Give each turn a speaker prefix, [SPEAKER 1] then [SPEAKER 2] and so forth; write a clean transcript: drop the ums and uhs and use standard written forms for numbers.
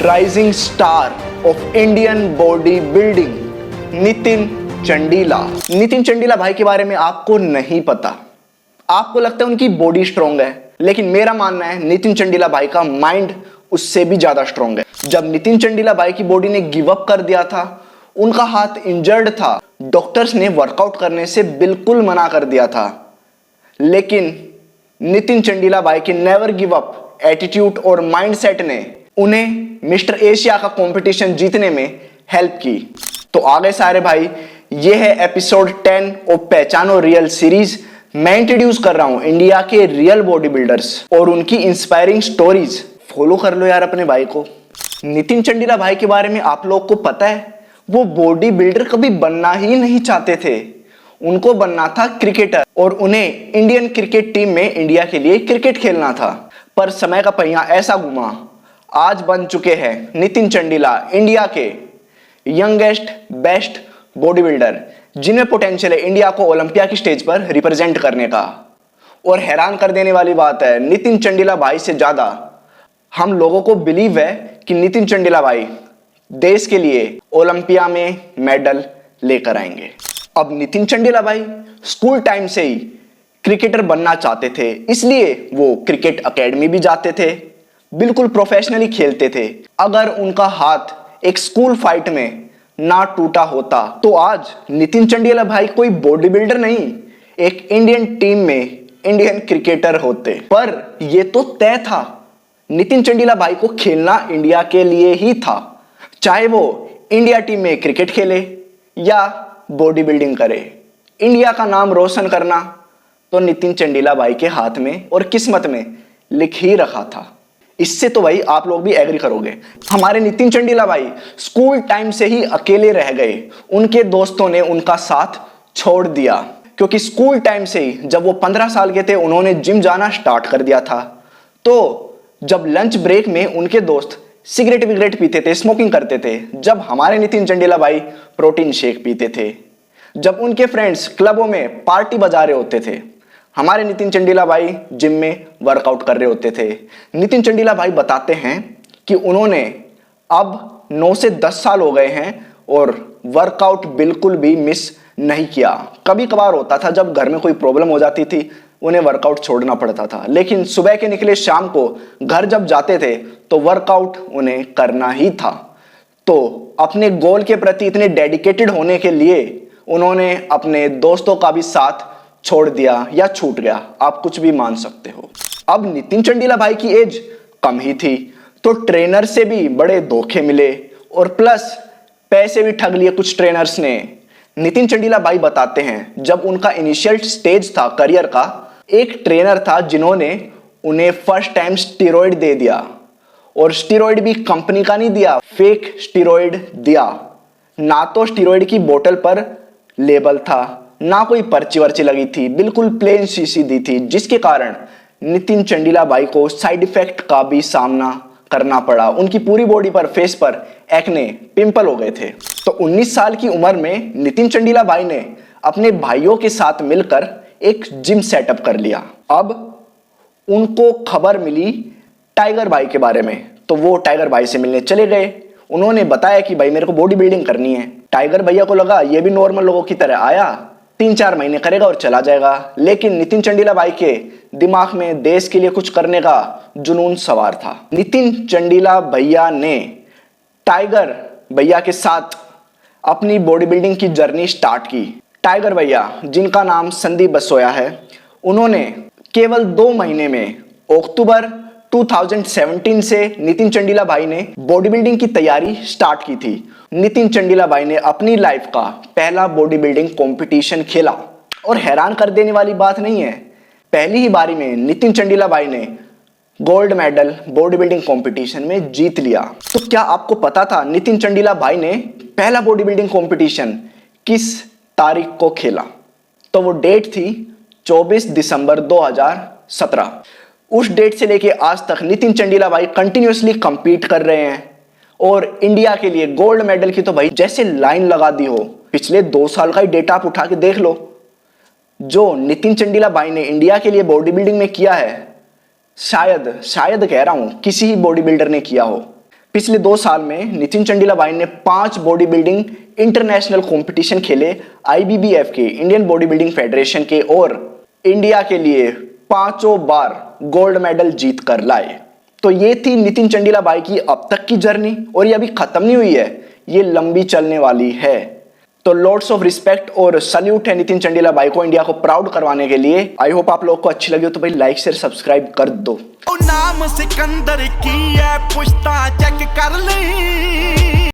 [SPEAKER 1] Rising star of Indian body building Nitin Chandila. Nitin Chandila भाई के बारे में आपको नहीं पता। आपको लगता है उनकी बॉडी स्ट्रांग है, लेकिन मेरा मानना है नितिन चंडीला भाई का माइंड उससे भी ज्यादा स्ट्रांग है। जब नितिन चंडीला भाई की बॉडी ने गिव अप कर दिया था, उनका हाथ इंजर्ड था, डॉक्टर्स ने वर्कआउट करने से बिल्कुल मना कर दिया था, लेकिन नितिन चंडीला भाई के नेवर गिव अप एटीट्यूड और माइंडसेट ने उन्हें मिस्टर एशिया का कंपटीशन जीतने में हेल्प की। तो आगे सारे भाई, ये है एपिसोड 10 ऑफ पहचानो रियल सीरीज। मैं इंट्रोड्यूस कर रहा हूं इंडिया के रियल बॉडी बिल्डर्स और उनकी इंस्पायरिंग स्टोरीज। फॉलो कर लो यार अपने भाई को। नितिन चंडीला भाई के बारे में आप लोग को पता है, वो बॉडी बिल्डर कभी बनना ही नहीं चाहते थे। उनको बनना था क्रिकेटर और उन्हें इंडियन क्रिकेट टीम में इंडिया के लिए क्रिकेट खेलना था। पर समय का पहिया ऐसा घुमा, आज बन चुके हैं नितिन चंडीला इंडिया के यंगेस्ट बेस्ट बॉडी बिल्डर, जिनमें पोटेंशियल है इंडिया को ओलंपिया की स्टेज पर रिप्रेजेंट करने का। और हैरान कर देने वाली बात है, नितिन चंडीला भाई से ज्यादा हम लोगों को बिलीव है कि नितिन चंडीला भाई देश के लिए ओलंपिया में मेडल लेकर आएंगे। अब नितिन चंडीला भाई स्कूल टाइम से ही क्रिकेटर बनना चाहते थे, इसलिए वो क्रिकेट एकेडमी भी जाते थे, बिल्कुल प्रोफेशनली खेलते थे। अगर उनका हाथ एक स्कूल फाइट में ना टूटा होता तो आज नितिन चंडीला भाई कोई बॉडी बिल्डर नहीं, एक इंडियन टीम में इंडियन क्रिकेटर होते। पर यह तो तय था, नितिन चंडीला भाई को खेलना इंडिया के लिए ही था, चाहे वो इंडिया टीम में क्रिकेट खेले या बॉडी बिल्डिंग करे। इंडिया का नाम रोशन करना तो नितिन चंडीला भाई के हाथ में और किस्मत में लिख ही रखा था। इससे तो भाई आप लोग भी एग्री करोगे। हमारे नितिन चंडीला भाई स्कूल टाइम से ही अकेले रह गए। उनके दोस्तों ने उनका साथ छोड़ दिया, क्योंकि स्कूल टाइम से ही जब वो 15 साल के थे, उन्होंने जिम जाना स्टार्ट कर दिया था। तो जब लंच ब्रेक में उनके दोस्त सिगरेट विगरेट पीते थे, स्मोकिंग करते थे, जब हमारे नितिन चंडीला भाई प्रोटीन शेक पीते थे, जब उनके फ्रेंड्स क्लबों में पार्टी बजा रहे होते थे, हमारे नितिन चंडीला भाई जिम में वर्कआउट कर रहे होते थे। नितिन चंडीला भाई बताते हैं कि उन्होंने अब 9 से 10 साल हो गए हैं और वर्कआउट बिल्कुल भी मिस नहीं किया। कभी कभार होता था जब घर में कोई प्रॉब्लम हो जाती थी, उन्हें वर्कआउट छोड़ना पड़ता था, लेकिन सुबह के निकले शाम को घर जब जाते थे तो वर्कआउट उन्हें करना ही था। तो अपने गोल के प्रति इतने डेडिकेटेड होने के लिए उन्होंने अपने दोस्तों का भी साथ छोड़ दिया या छूट गया, आप कुछ भी मान सकते हो। अब नितिन चंडीला भाई की एज कम ही थी, तो ट्रेनर से भी बड़े धोखे मिले और प्लस पैसे भी ठग लिए कुछ ट्रेनर्स ने। नितिन चंडीला भाई बताते हैं, जब उनका इनिशियल स्टेज था करियर का, एक ट्रेनर था जिन्होंने उन्हें फर्स्ट टाइम स्टीरॉयड दे दिया, और स्टीरॉयड भी कंपनी का नहीं दिया, फेक स्टीरॉयड दिया। ना तो स्टीरॉयड की बोतल पर लेबल था, ना कोई पर्ची वर्ची लगी थी, बिल्कुल प्लेन शीशी दी थी, जिसके कारण नितिन चंडीला भाई को साइड इफेक्ट का भी सामना करना पड़ा। उनकी पूरी बॉडी पर, फेस पर एक्ने, पिंपल हो गए थे। तो 19 साल की उम्र में नितिन चंडीला भाई ने अपने भाइयों के साथ मिलकर एक जिम सेटअप कर लिया। अब उनको खबर मिली टाइगर भाई के बारे में, तो वो टाइगर भाई से मिलने चले गए। उन्होंने बताया कि भाई मेरे को बॉडी बिल्डिंग करनी है। टाइगर भैया को लगा ये भी नॉर्मल लोगों की तरह आया, 3-4 महीने करेगा और चला जाएगा, लेकिन नितिन चंडीला भाई के दिमाग में देश के लिए कुछ करने का जुनून सवार था। नितिन चंडीला भैया ने टाइगर भैया के साथ अपनी बॉडी बिल्डिंग की जर्नी स्टार्ट की। टाइगर भैया, जिनका नाम संदीप बसोया है, उन्होंने केवल 2 महीने में अक्टूबर 2017 से नितिन चंडीला भाई ने बॉडी बिल्डिंग की तैयारी स्टार्ट की थी। नितिन चंडीला भाई ने अपनी लाइफ का पहला बॉडी बिल्डिंग कंपटीशन खेला, और हैरान कर देने वाली बात नहीं है, पहली ही बारी में नितिन चंडीला भाई ने gold medal body building competition में जीत लिया। तो क्या आपको पता था नितिन चंडीला भाई ने पहला बॉडी बिल्डिंग कंपटीशन किस तारीख को खेला? तो वो डेट थी 24 दिसंबर 2017। उस डेट से लेके आज तक नितिन चंडीला भाई कंटिन्यूअसली compete कर रहे हैं, और इंडिया के लिए गोल्ड मेडल की तो भाई जैसे लाइन लगा दी हो। पिछले 2 साल का ही डेटा आप उठा के देख लो, जो नितिन चंडीला भाई ने इंडिया के लिए बॉडी बिल्डिंग में किया है, शायद कह रहा हूं किसी ही बॉडी बिल्डर ने किया हो। पिछले 2 साल में नितिन चंडीला भाई ने 5 बॉडी बिल्डिंग इंटरनेशनल कंपटीशन खेले IBBF के, इंडियन बॉडी बिल्डिंग फेडरेशन के, और इंडिया के लिए 5 बार गोल्ड मेडल जीत कर लाए। तो ये थी नितिन चंडीला भाई की अब तक की जर्नी, और ये अभी खत्म नहीं हुई है, ये लंबी चलने वाली है। तो लॉट्स ऑफ रिस्पेक्ट और सल्यूट है नितिन चंडीला भाई को इंडिया को प्राउड करवाने के लिए। आई होप आप लोग को अच्छी लगी हो तो भाई लाइक शेयर सब्सक्राइब कर दो।
[SPEAKER 2] नाम सिकंदर की है, पुश्ता चेक कर ले।